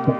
Hey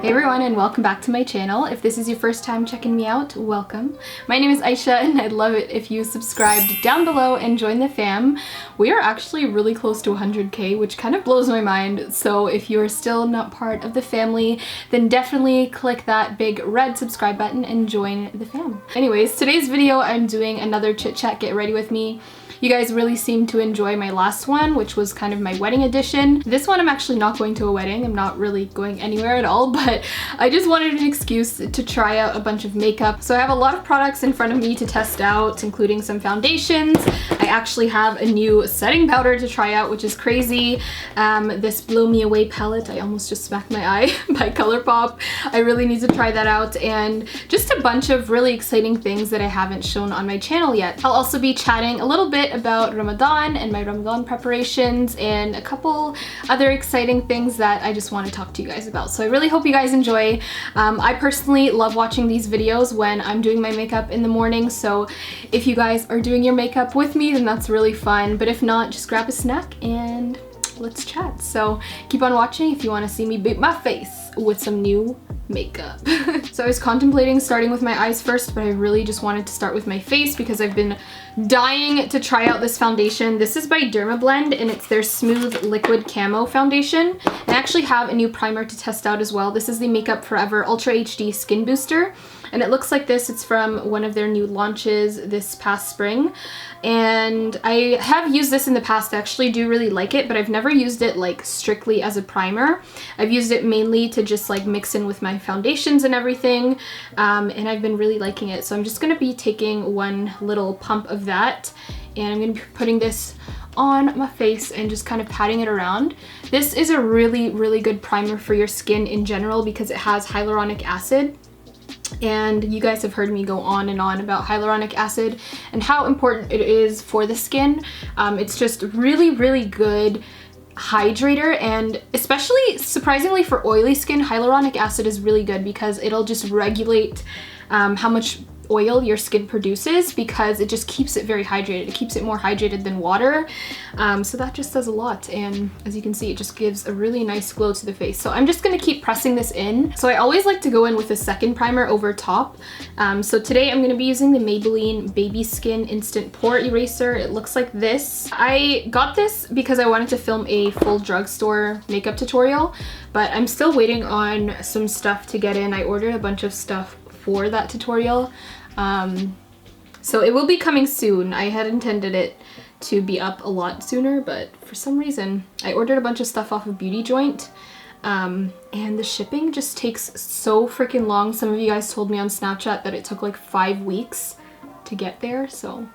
everyone, and welcome back to my channel. If this is your first time checking me out, welcome. My name is Aysha and I'd love it if you subscribed down below and join the fam. We are actually really close to 100k, which kind of blows my mind. So if you are still not part of the family, then definitely click that big red subscribe button and join the fam. Anyways, today's video I'm doing another chit chat get ready with me. You guys really seemed to enjoy my last one, which was kind of my wedding edition. This one I'm actually not going to a wedding. I'm not really going anywhere at all, but I just wanted an excuse to try out a bunch of makeup. So I have a lot of products in front of me to test out, including some foundations. I actually have a new setting powder to try out, which is crazy. This Blow Me Away palette, I almost just smacked my eye by ColourPop. I really need to try that out, and just a bunch of really exciting things that I haven't shown on my channel yet. I'll also be chatting a little bit about Ramadan and my Ramadan preparations and a couple other exciting things that I just want to talk to you guys about. So I really hope you guys enjoy. I personally love watching these videos when I'm doing my makeup in the morning, so if you guys are doing your makeup with me, then that's really fun. But if not, just grab a snack and let's chat. So keep on watching if you want to see me beat my face with some new makeup. So I was contemplating starting with my eyes first, but I really just wanted to start with my face because I've been dying to try out this foundation. This is by Dermablend and it's their Smooth Liquid Camo Foundation. I actually have a new primer to test out as well. This is the Makeup Forever Ultra HD Skin Booster. And it looks like this. It's from one of their new launches this past spring. And I have used this in the past. I actually do really like it, but I've never used it like strictly as a primer. I've used it mainly to just like mix in with my foundations and everything. And I've been really liking it. So I'm just going to be taking one little pump of that. And I'm going to be putting this on my face and just kind of patting it around. This is a really, really good primer for your skin in general because it has hyaluronic acid. And you guys have heard me go on and on about hyaluronic acid and how important it is for the skin. It's just really, really good hydrator, and especially surprisingly for oily skin, hyaluronic acid is really good because it'll just regulate how much oil your skin produces because it just keeps it very hydrated. It keeps it more hydrated than water. So that just does a lot, and as you can see, it just gives a really nice glow to the face. So I'm just gonna keep pressing this in. So I always like to go in with a second primer over top. So today I'm gonna be using the Maybelline Baby Skin Instant Pore Eraser. It looks like this. I got this because I wanted to film a full drugstore makeup tutorial, but I'm still waiting on some stuff to get in. I ordered a bunch of stuff for that tutorial. So it will be coming soon. I had intended it to be up a lot sooner, but for some reason I ordered a bunch of stuff off of Beauty Joint, and the shipping just takes so freaking long. Some of you guys told me on Snapchat that it took like 5 weeks to get there, so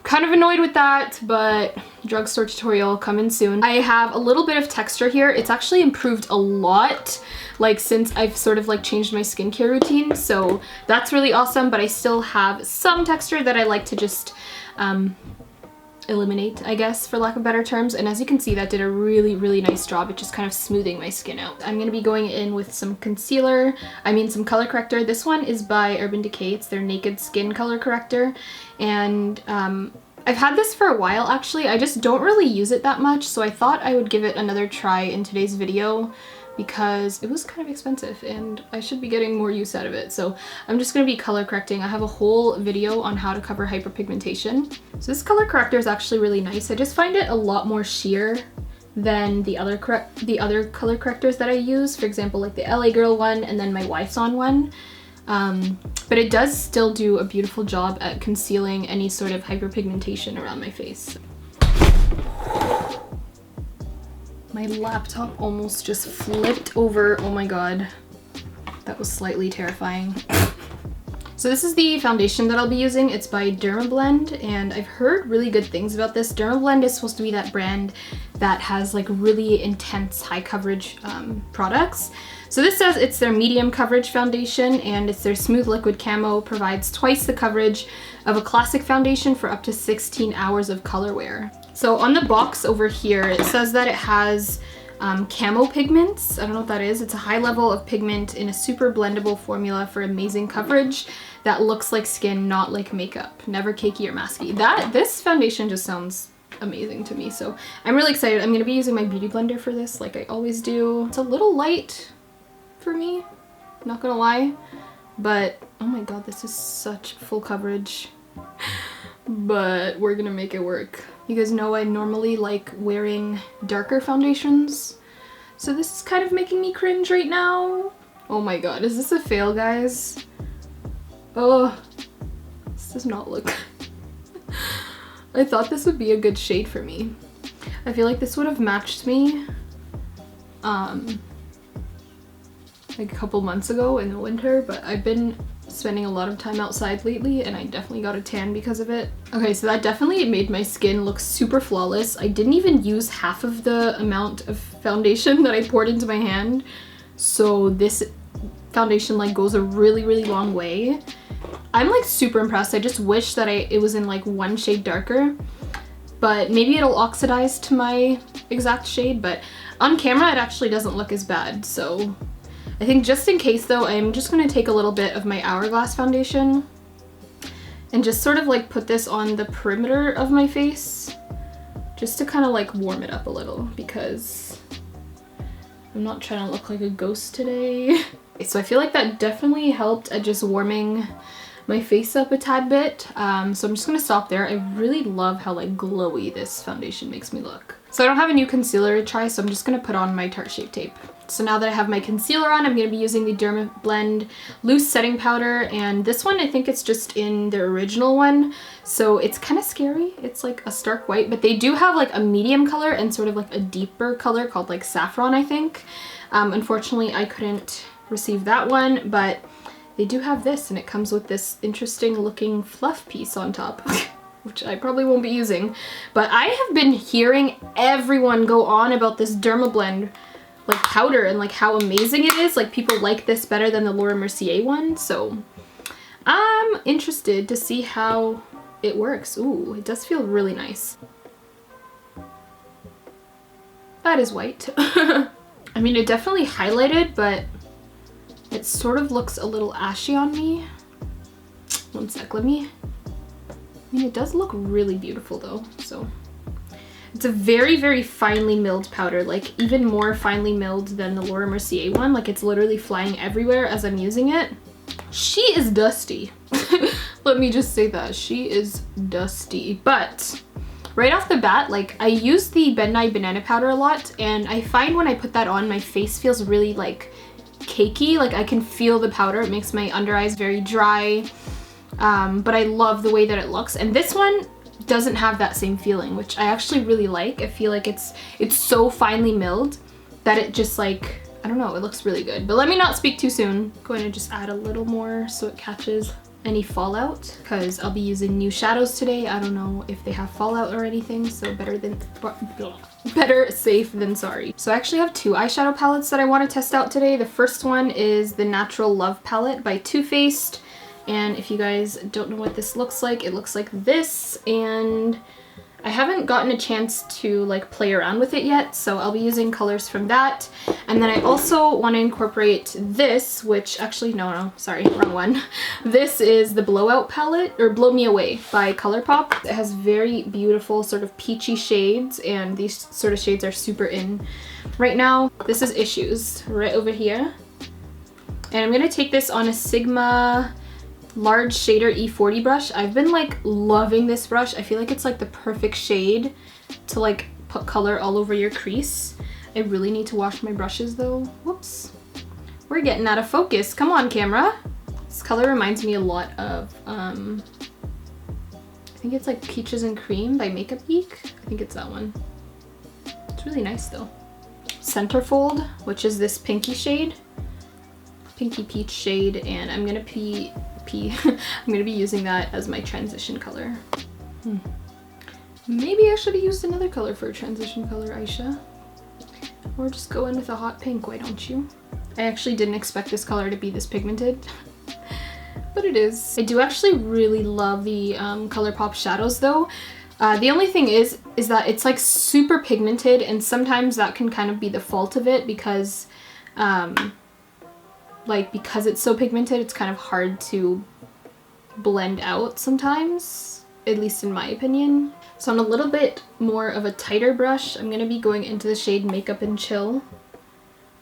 kind of annoyed with that, but drugstore tutorial coming soon. I have a little bit of texture here. It's actually improved a lot, like since I've sort of like changed my skincare routine, so that's really awesome, but I still have some texture that I like to just eliminate, I guess, for lack of better terms. And as you can see, that did a really, really nice job at just kind of smoothing my skin out. I'm gonna be going in with some concealer, some color corrector. This one is by Urban Decay. It's their Naked Skin color corrector, and I've had this for a while actually. I just don't really use it that much, so I thought I would give it another try in today's video because it was kind of expensive and I should be getting more use out of it. So I'm just going to be color correcting. I have a whole video on how to cover hyperpigmentation. So this color corrector is actually really nice. I just find it a lot more sheer than the other color correctors that I use. For example, like the LA Girl one and then my Wyson one. But it does still do a beautiful job at concealing any sort of hyperpigmentation around my face. My laptop almost just flipped over. Oh my god. That was slightly terrifying. So this is the foundation that I'll be using. It's by Dermablend, and I've heard really good things about this. Dermablend is supposed to be that brand that has like really intense high coverage products. So this says it's their medium coverage foundation, and it's their Smooth Liquid Camo, provides twice the coverage of a classic foundation for up to 16 hours of color wear. So on the box over here, it says that it has camo pigments. I don't know what that is. It's a high level of pigment in a super blendable formula for amazing coverage that looks like skin, not like makeup. Never cakey or masky. This foundation just sounds amazing to me. So I'm really excited. I'm gonna be using my beauty blender for this like I always do. It's a little light for me, not gonna lie, but oh my god, this is such full coverage. But we're gonna make it work. You guys know I normally like wearing darker foundations, so this is kind of making me cringe right now. Oh my god, is this a fail, guys? Oh, this does not look I thought this would be a good shade for me. I feel like this would have matched me like a couple months ago in the winter, but I've been spending a lot of time outside lately and I definitely got a tan because of it. Okay, so that definitely made my skin look super flawless. I didn't even use half of the amount of foundation that I poured into my hand, so this foundation like goes a really long way. I'm like super impressed. I just wish that it was in like one shade darker, but maybe it'll oxidize to my exact shade, but on camera it actually doesn't look as bad. So I think just in case though, I'm just going to take a little bit of my Hourglass foundation and just sort of like put this on the perimeter of my face just to kind of like warm it up a little, because I'm not trying to look like a ghost today. So I feel like that definitely helped at just warming my face up a tad bit. So I'm just gonna stop there. I really love how like glowy this foundation makes me look. So I don't have a new concealer to try, so I'm just gonna put on my Tarte Shape Tape. So now that I have my concealer on, I'm gonna be using the Dermablend Loose Setting Powder, and this one I think it's just in the original one, so it's kind of scary. It's like a stark white, but they do have like a medium color and sort of like a deeper color called like Saffron, I think. Unfortunately, I couldn't receive that one, but they do have this, and it comes with this interesting looking fluff piece on top. Which I probably won't be using, but I have been hearing everyone go on about this Dermablend like powder and like how amazing it is. Like people like this better than the Laura Mercier one, so I'm interested to see how it works. Ooh, it does feel really nice. That is white. I mean, it definitely highlighted, but it sort of looks a little ashy on me. One sec, let me... I mean, it does look really beautiful though, so. It's a very finely milled powder, like even more finely milled than the Laura Mercier one. Like it's literally flying everywhere as I'm using it. She is dusty. Let me just say that. She is dusty. But right off the bat, like I use the Ben Nye banana powder a lot, and I find when I put that on, my face feels really like cakey. Like I can feel the powder. It makes my under eyes very dry. But I love the way that it looks, and this one doesn't have that same feeling, which I actually really like. I feel like it's so finely milled that it just like, I don't know, it looks really good. But let me not speak too soon. I'm going to just add a little more so it catches any fallout, because I'll be using new shadows today. I don't know if they have fallout or anything, so better safe than sorry. So I actually have two eyeshadow palettes that I want to test out today. The first one is the Natural Love palette by Too Faced. And if you guys don't know what this looks like, it looks like this, and I haven't gotten a chance to like play around with it yet, so I'll be using colors from that. And then I also want to incorporate this, which actually, no, sorry, wrong one. This is the Blowout palette, or Blow Me Away by ColourPop. It has very beautiful sort of peachy shades, and these sort of shades are super in right now. This is Issues right over here. And I'm going to take this on a Sigma large shader E40 brush. I've been like loving this brush. I feel like it's like the perfect shade to like put color all over your crease. I really need to wash my brushes though. Whoops. We're getting out of focus. Come on, camera. This color reminds me a lot of, I think it's like Peaches and Cream by Makeup Geek. I think it's that one. It's really nice though. Centerfold, which is this pinky shade. Pinky peach shade, and I'm gonna I'm gonna be using that as my transition color. Maybe I should have used another color for a transition color, Aysha. Or just go in with a hot pink, why don't you? I actually didn't expect this color to be this pigmented, but it is. I do actually really love the ColourPop shadows though. The only thing is that it's like super pigmented, and sometimes that can kind of be the fault of it, because because it's so pigmented, it's kind of hard to blend out sometimes, at least in my opinion. So on a little bit more of a tighter brush, I'm going to be going into the shade Makeup and Chill,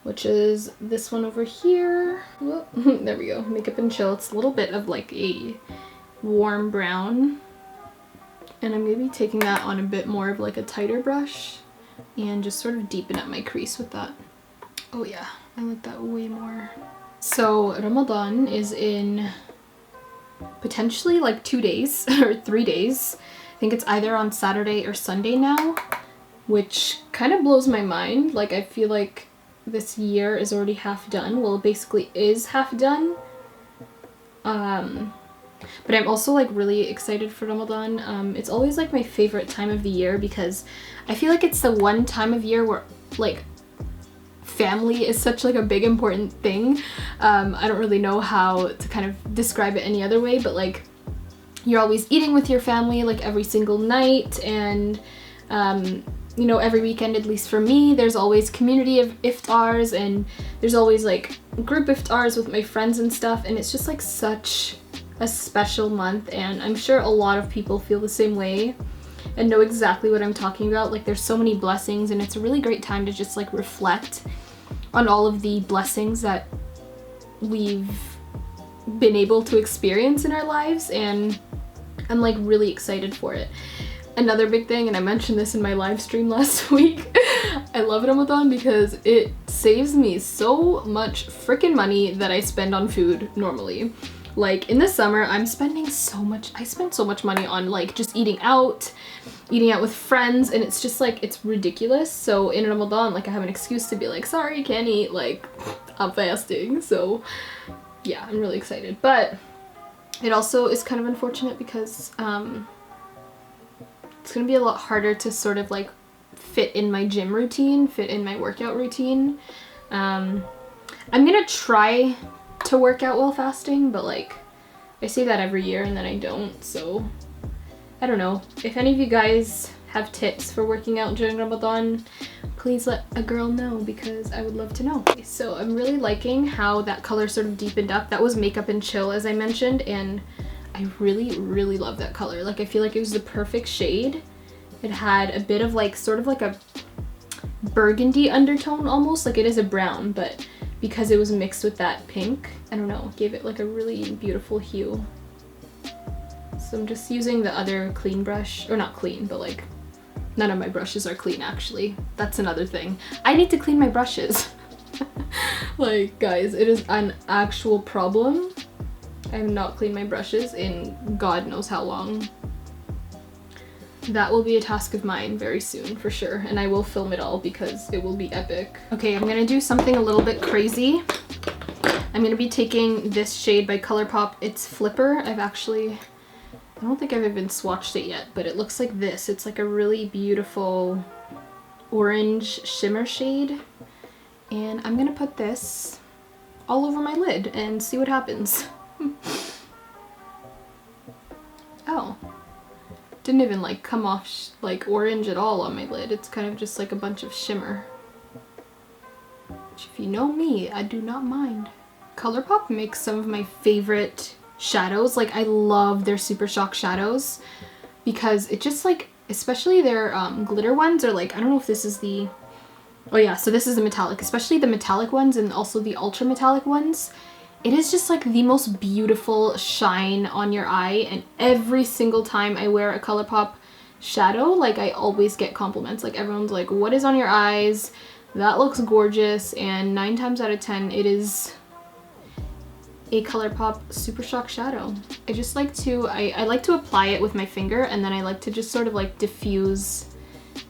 which is this one over here. Whoop. There we go, Makeup and Chill. It's a little bit of like a warm brown. And I'm going to be taking that on a bit more of like a tighter brush and just sort of deepen up my crease with that. Oh yeah, I like that way more. So Ramadan is in potentially like 2 days or 3 days. I think it's either on Saturday or Sunday now, which kind of blows my mind. Like I feel like this year is already half done. Well, it basically is half done. But I'm also like really excited for Ramadan. It's always like my favorite time of the year because I feel like it's the one time of year where like family is such like a big important thing. I don't really know how to kind of describe it any other way, but like you're always eating with your family like every single night, and you know, every weekend, at least for me, there's always community of iftars, and there's always like group iftars with my friends and stuff, and it's just like such a special month, and I'm sure a lot of people feel the same way and know exactly what I'm talking about. Like there's so many blessings, and it's a really great time to just like reflect on all of the blessings that we've been able to experience in our lives, and I'm like really excited for it. Another big thing, and I mentioned this in my live stream last week, I love Ramadan because it saves me so much freaking money that I spend on food normally. Like in the summer, I spend so much money on like just eating out with friends, and it's just like, it's ridiculous. So in Ramadan, like I have an excuse to be like, sorry, can't eat, like I'm fasting. So yeah, I'm really excited. But it also is kind of unfortunate because it's gonna be a lot harder to sort of like fit in my gym routine, fit in my workout routine. I'm gonna try to work out while fasting, but like I say that every year and then I don't, so I don't know. If any of you guys have tips for working out during Ramadan, please let a girl know because I would love to know. So I'm really liking how that color sort of deepened up. That was Makeup and Chill, as I mentioned, and I really, really love that color. Like I feel like it was the perfect shade. It had a bit of like sort of like a burgundy undertone almost, like it is a brown, but because it was mixed with that pink, I don't know, gave it like a really beautiful hue. So I'm just using the other clean brush, or not clean, but like none of my brushes are clean actually. That's another thing. I need to clean my brushes. Like guys, it is an actual problem. I have not cleaned my brushes in God knows how long. That will be a task of mine very soon for sure, and I will film it all because it will be epic. Okay, I'm gonna do something a little bit crazy. I'm gonna be taking this shade by ColourPop. It's Flipper. I don't think I've even swatched it yet, but it looks like this. It's like a really beautiful orange shimmer shade, and I'm gonna put this all over my lid and see what happens. Oh, didn't even like come off like orange at all on my lid. It's kind of just like a bunch of shimmer, which if you know me, I do not mind. ColourPop makes some of my favorite shadows. Like I love their Super Shock shadows because it just like, especially their glitter ones, or like, I don't know if this is the, oh yeah, so this is the metallic, especially the metallic ones and also the ultra metallic ones. It is just like the most beautiful shine on your eye, and every single time I wear a ColourPop shadow, like I always get compliments. Like everyone's like, what is on your eyes? That looks gorgeous, and 9 times out of 10 it is a ColourPop Super Shock shadow. I just like to, I like to apply it with my finger, and then I like to just sort of like diffuse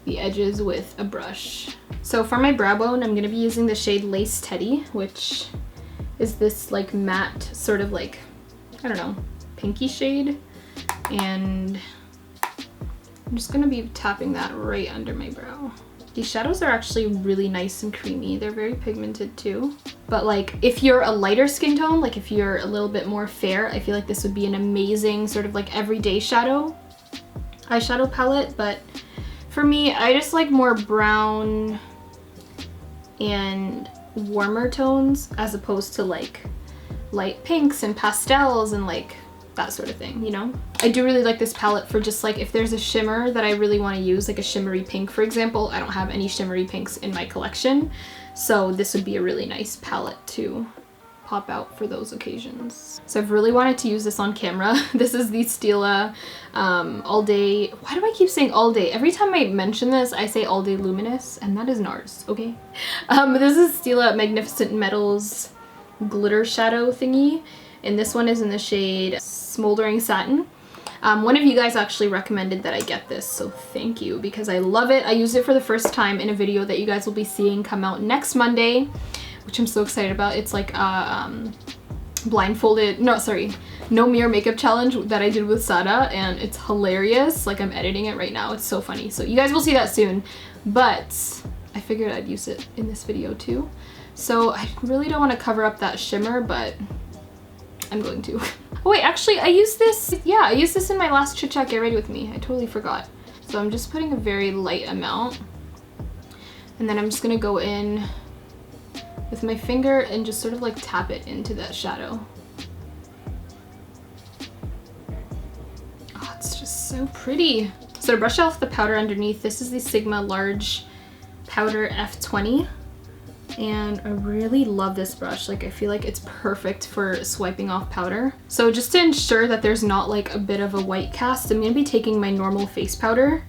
the edges with a brush. So for my brow bone, I'm gonna be using the shade Lace Teddy, which is this like matte sort of like, I don't know, pinky shade, and I'm just gonna be tapping that right under my brow. These shadows are actually really nice and creamy. They're very pigmented too. But like if you're a lighter skin tone, like if you're a little bit more fair, I feel like this would be an amazing sort of like everyday eyeshadow palette. But for me, I just like more brown and warmer tones as opposed to like light pinks and pastels and like that sort of thing, you know? I do really like this palette for just like if there's a shimmer that I really want to use, like a shimmery pink, for example. I don't have any shimmery pinks in my collection, so this would be a really nice palette to pop out for those occasions. So I've really wanted to use this on camera. This is the Stila All Day. Why do I keep saying All Day? Every time I mention this, I say All Day Luminous, and that is NARS, okay? This is Stila Magnificent Metals glitter shadow thingy, and this one is in the shade Smoldering Satin. One of you guys actually recommended that I get this, so thank you, because I love it. I used it for the first time in a video that you guys will be seeing come out next Monday, which I'm so excited about. It's like a no mirror makeup challenge that I did with Sada, and it's hilarious. Like, I'm editing it right now. It's so funny. So you guys will see that soon, but I figured I'd use it in this video too. So I really don't want to cover up that shimmer, but I'm going to. Oh wait, actually I used this, yeah, I used this in my last Chit Chat Get Ready With Me. I totally forgot. So I'm just putting a very light amount, and then I'm just gonna go in with my finger and just sort of like tap it into that shadow. Oh, it's just so pretty. So to brush off the powder underneath, this is the Sigma Large Powder F20. And I really love this brush. Like, I feel like it's perfect for swiping off powder. So just to ensure that there's not like a bit of a white cast, I'm gonna be taking my normal face powder.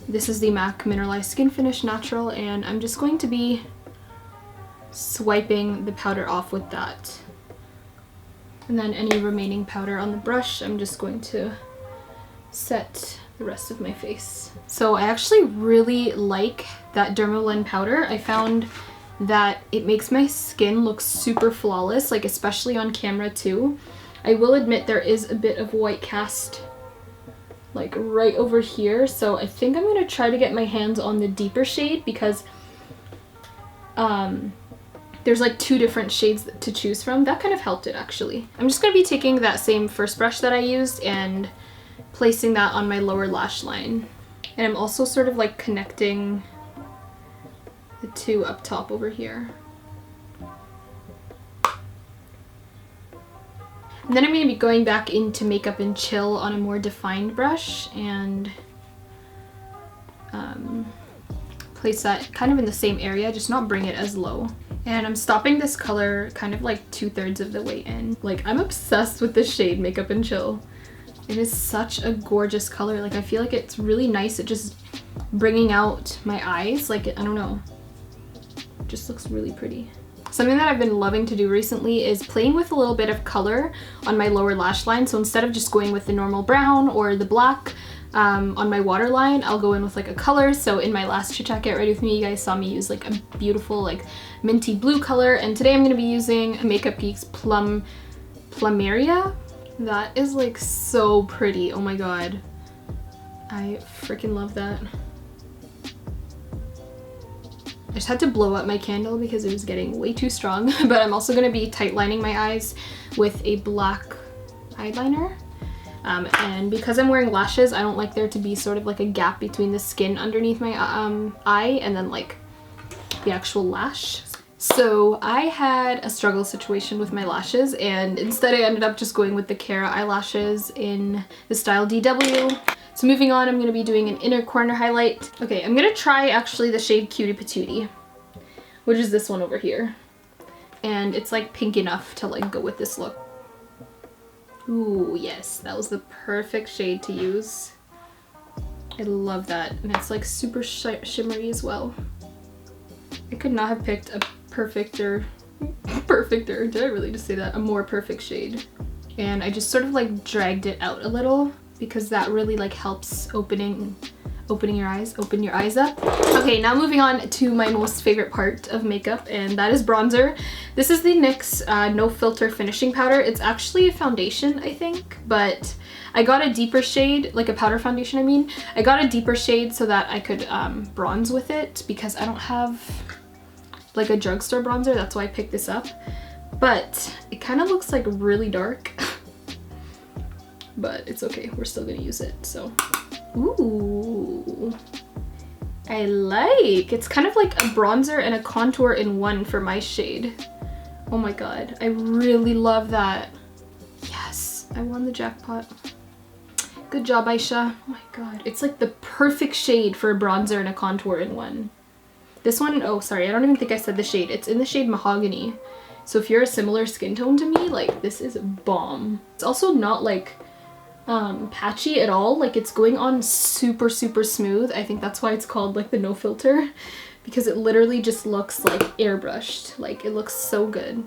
This is the MAC Mineralized Skin Finish Natural, and I'm just going to be swiping the powder off with that. And then any remaining powder on the brush, I'm just going to set the rest of my face. So I actually really like that Dermalin powder. I found that it makes my skin look super flawless, like especially on camera too. I will admit there is a bit of white cast like right over here, so I think I'm gonna try to get my hands on the deeper shade, because there's like 2 different shades to choose from. That kind of helped it actually. I'm just gonna be taking that same first brush that I used and placing that on my lower lash line. And I'm also sort of like connecting the 2 up top over here. And then I'm going to be going back into Makeup and Chill on a more defined brush and place that kind of in the same area, just not bring it as low. And I'm stopping this color kind of like 2/3 of the way in. Like, I'm obsessed with this shade, Makeup and Chill. It is such a gorgeous color. Like, I feel like it's really nice at just bringing out my eyes. Like, I don't know. It just looks really pretty. Something that I've been loving to do recently is playing with a little bit of color on my lower lash line. So instead of just going with the normal brown or the black on my waterline, I'll go in with like a color. So in my last Chit Chat Get Ready With Me, you guys saw me use like a beautiful like minty blue color. And today I'm going to be using Makeup Geek's Plumeria. That is like so pretty. Oh my god. I freaking love that. I just had to blow up my candle because it was getting way too strong. But I'm also going to be tight lining my eyes with a black eyeliner. And because I'm wearing lashes, I don't like there to be sort of like a gap between the skin underneath my eye and then like the actual lash. So I had a struggle situation with my lashes, and instead I ended up just going with the Kara eyelashes in the style DW. So moving on, I'm going to be doing an inner corner highlight. Okay, I'm going to try actually the shade Cutie Patootie, which is this one over here. And it's like pink enough to like go with this look. Ooh, yes, that was the perfect shade to use. I love that. And it's like super shimmery as well. I could not have picked a perfecter, did I really just say that? A more perfect shade. And I just sort of like dragged it out a little because that really like helps open your eyes up. Okay, now moving on to my most favorite part of makeup, and that is bronzer. This is the NYX No Filter Finishing Powder. It's actually a foundation, I think, but I got a deeper shade, like a powder foundation I mean. I got a deeper shade so that I could bronze with it because I don't have like a drugstore bronzer. That's why I picked this up. But it kind of looks like really dark. But it's okay, we're still gonna use it, so. Ooh, I like. It's kind of like a bronzer and a contour in one for my shade. Oh my god, I really love that. Yes. I won the jackpot. Good job, Aysha. Oh my god. It's like the perfect shade for a bronzer and a contour in one. This one, oh sorry, I don't even think I said the shade. It's in the shade Mahogany. So if you're a similar skin tone to me, like this is bomb. It's also not like patchy at all. Like it's going on super smooth. I think that's why it's called like the no filter, because it literally just looks like airbrushed. Like it looks so good.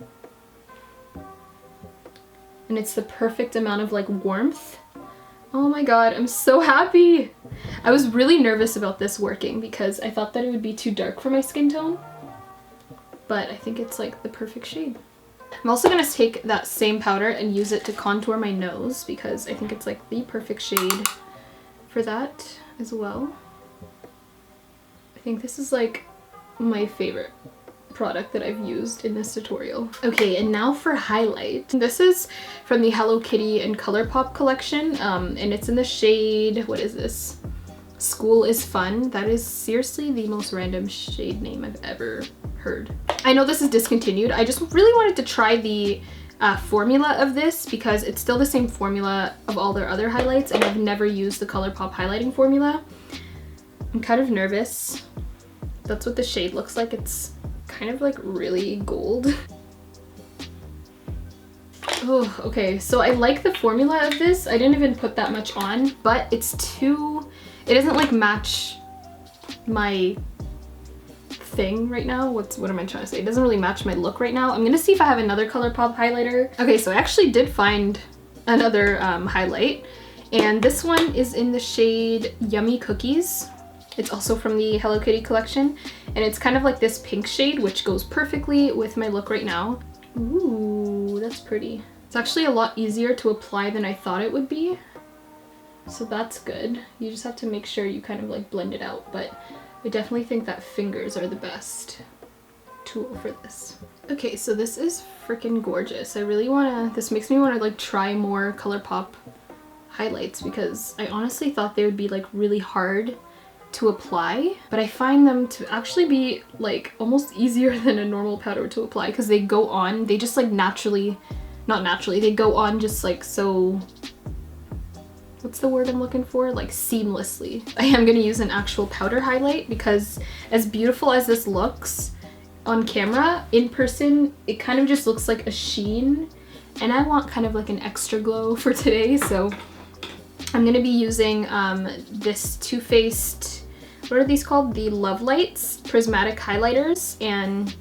And it's the perfect amount of like warmth. Oh my god, I'm so happy! I was really nervous about this working because I thought that it would be too dark for my skin tone. But I think it's like the perfect shade. I'm also gonna take that same powder and use it to contour my nose because I think it's like the perfect shade for that as well. I think this is like my favorite product that I've used in this tutorial. Okay, and now for highlight. This is from the Hello Kitty and ColourPop collection, and it's in the shade, what is this? School is Fun. That is seriously the most random shade name I've ever heard. I know this is discontinued. I just really wanted to try the formula of this because it's still the same formula of all their other highlights, and I've never used the ColourPop highlighting formula. I'm kind of nervous. That's what the shade looks like. It's kind of like really gold. Oh, okay, so I like the formula of this. I didn't even put that much on, but it's too, it doesn't like match my thing right now. What am I trying to say? It doesn't really match my look right now. I'm gonna see if I have another ColourPop highlighter. Okay, so I actually did find another highlight, and this one is in the shade Yummy Cookies. It's also from the Hello Kitty collection, and it's kind of like this pink shade, which goes perfectly with my look right now. Ooh, that's pretty. It's actually a lot easier to apply than I thought it would be, so that's good. You just have to make sure you kind of like blend it out, but I definitely think that fingers are the best tool for this. Okay, so this is freaking gorgeous. I really wanna, this makes me wanna like try more ColourPop highlights because I honestly thought they would be like really hard to apply, but I find them to actually be like almost easier than a normal powder to apply because they go on, they just like naturally, not naturally, they go on just like so, what's the word I'm looking for? Like seamlessly. I am gonna use an actual powder highlight because as beautiful as this looks on camera, in person, it kind of just looks like a sheen, and I want kind of like an extra glow for today, so I'm gonna be using this Too Faced, what are these called? The Love Lights Prismatic Highlighters, and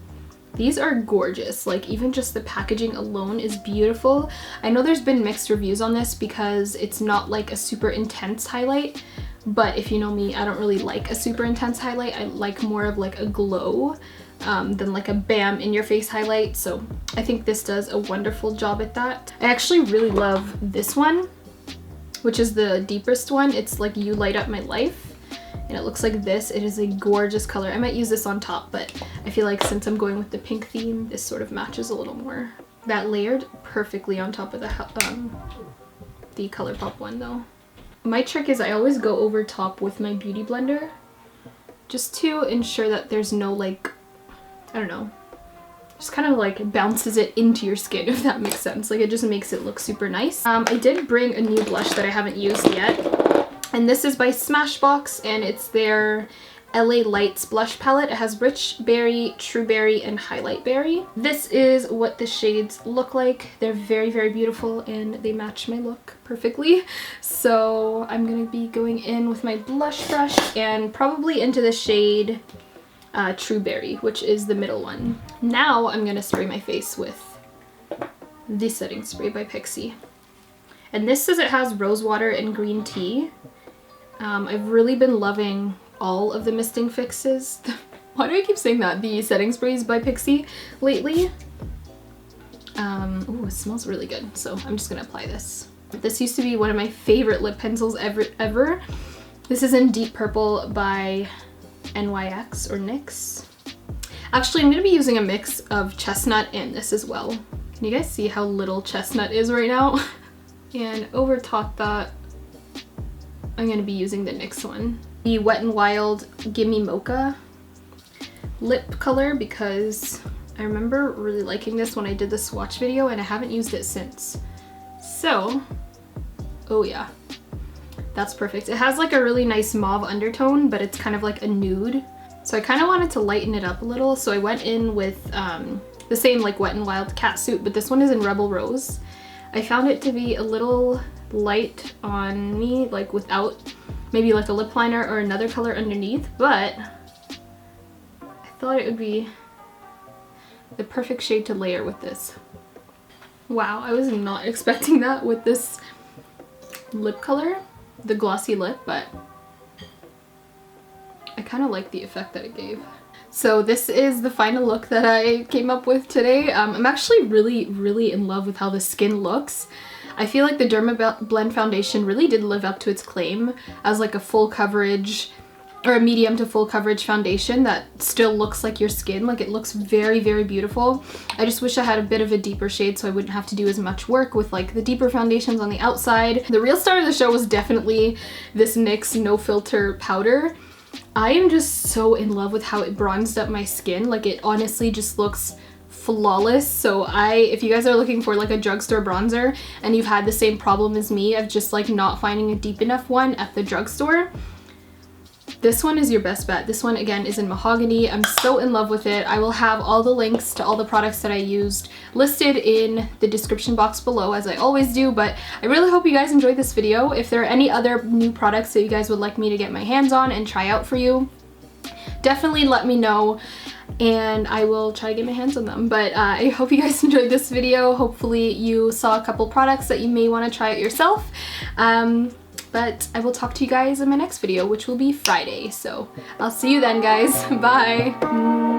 these are gorgeous. Like even just the packaging alone is beautiful. I know there's been mixed reviews on this because it's not like a super intense highlight, but if you know me, I don't really like a super intense highlight. I like more of like a glow than like a bam in your face highlight, so I think this does a wonderful job at that. I actually really love this one, which is the deepest one. It's like You Light Up My Life, and it looks like this. It is a gorgeous color. I might use this on top, but I feel like since I'm going with the pink theme, this sort of matches a little more. That layered perfectly on top of the ColourPop one though. My trick is I always go over top with my beauty blender just to ensure that there's no like, I don't know, just kind of like bounces it into your skin, if that makes sense. Like it just makes it look super nice. I did bring a new blush that I haven't used yet, and this is by Smashbox, and it's their LA Lights blush palette. It has Rich Berry, True Berry, and Highlight Berry. This is what the shades look like. They're very beautiful and they match my look perfectly. So I'm gonna be going in with my blush brush and probably into the shade True Berry, which is the middle one. Now I'm gonna spray my face with the setting spray by Pixi. And this says it has rose water and green tea. I've really been loving all of the misting fixes. Why do I keep saying that? The setting sprays by Pixi lately. Ooh, it smells really good, so I'm just gonna apply this. This used to be one of my favorite lip pencils ever. This is in Deep Purple by NYX or NYX. Actually, I'm gonna be using a mix of chestnut and this as well. Can you guys see how little chestnut is right now? And over top that, I'm gonna be using the NYX one. The Wet n Wild Gimme Mocha lip color, because I remember really liking this when I did the swatch video and I haven't used it since. So Oh yeah, that's perfect. It has like a really nice mauve undertone, but it's kind of like a nude. So I kind of wanted to lighten it up a little, so I went in with the same like Wet n Wild catsuit, but this one is in Rebel Rose. I found it to be a little light on me, like without maybe like a lip liner or another color underneath, but I thought it would be the perfect shade to layer with this. Wow, I was not expecting that with this lip color, the glossy lip, but I kind of like the effect that it gave. So this is the final look that I came up with today. I'm actually really in love with how the skin looks. I feel like the Derma Blend foundation really did live up to its claim as like a full coverage or a medium to full coverage foundation that still looks like your skin. Like, it looks very beautiful. I just wish I had a bit of a deeper shade so I wouldn't have to do as much work with like the deeper foundations on the outside. The real star of the show was definitely this NYX No Filter powder. I am just so in love with how it bronzed up my skin. Like, it honestly just looks flawless. So if you guys are looking for like a drugstore bronzer and you've had the same problem as me of just like not finding a deep enough one at the drugstore, this one is your best bet. This one again is in mahogany. I'm so in love with it. I will have all the links to all the products that I used listed in the description box below, as I always do, but I really hope you guys enjoyed this video. If there are any other new products that you guys would like me to get my hands on and try out for you, definitely let me know and I will try to get my hands on them. But I hope you guys enjoyed this video. Hopefully you saw a couple products that you may want to try out yourself. But I will talk to you guys in my next video, which will be Friday. So I'll see you then, guys. Bye.